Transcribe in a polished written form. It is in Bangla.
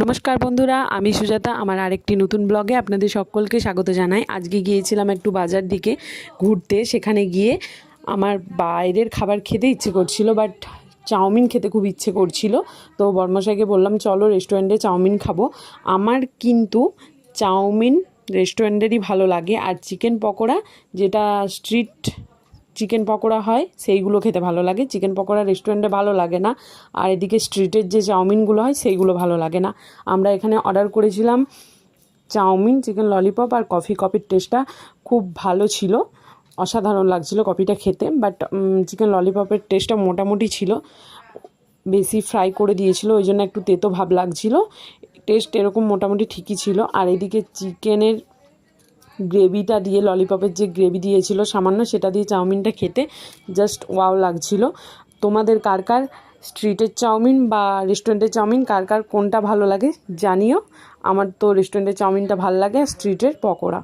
নমস্কার বন্ধুরা, আমি সুজাতা। আমার আরেকটি নতুন ব্লগে আপনাদের সকলকে স্বাগত জানাই। আজকে গিয়েছিলাম একটু বাজার দিকে ঘুরতে। সেখানে গিয়ে আমার বাইরের খাবার খেতে ইচ্ছে করছিল, বাট চাউমিন খেতে খুব ইচ্ছে করছিল। তো বর্মশাইকে বললাম চলো রেস্টুরেন্টে চাউমিন খাবো। আমার কিন্তু চাউমিন রেস্টুরেন্টেরই ভালো লাগে, আর চিকেন পকোড়া যেটা স্ট্রিট চিকেন পকোড়া হয় সেইগুলো খেতে ভালো লাগে। চিকেন পকোড়া রেস্টুরেন্টে ভালো লাগে না, আর এদিকে স্ট্রিটের যে চাউমিনগুলো হয় সেইগুলো ভালো লাগে না। আমরা এখানে অর্ডার করেছিলাম চাউমিন, চিকেন ললিপপ আর কফি। কফির টেস্টটা খুব ভালো ছিল, অসাধারণ লাগছিল কফিটা খেতে। বাট চিকেন ললিপপের টেস্টটা মোটামুটি ছিল, বেশি ফ্রাই করে দিয়েছিল, ওই জন্য একটু তেতো ভাব লাগছিল। টেস্ট এরকম মোটামুটি ঠিকই ছিল। আর এদিকে চিকেনের গ্রেভিটা দিয়ে, ললিপপের যে গ্রেভি দিয়েছিল সামান্য, সেটা দিয়ে চাউমিনটা খেতে জাস্ট ওয়াও লাগছিল। তোমাদের কার কার স্ট্রিটের চাউমিন বা রেস্টুরেন্টের চাউমিন কার কার কোনটা ভালো লাগে জানিও। আমার তো রেস্টুরেন্টের চাউমিনটা ভালো লাগে, স্ট্রিটের পকোড়া।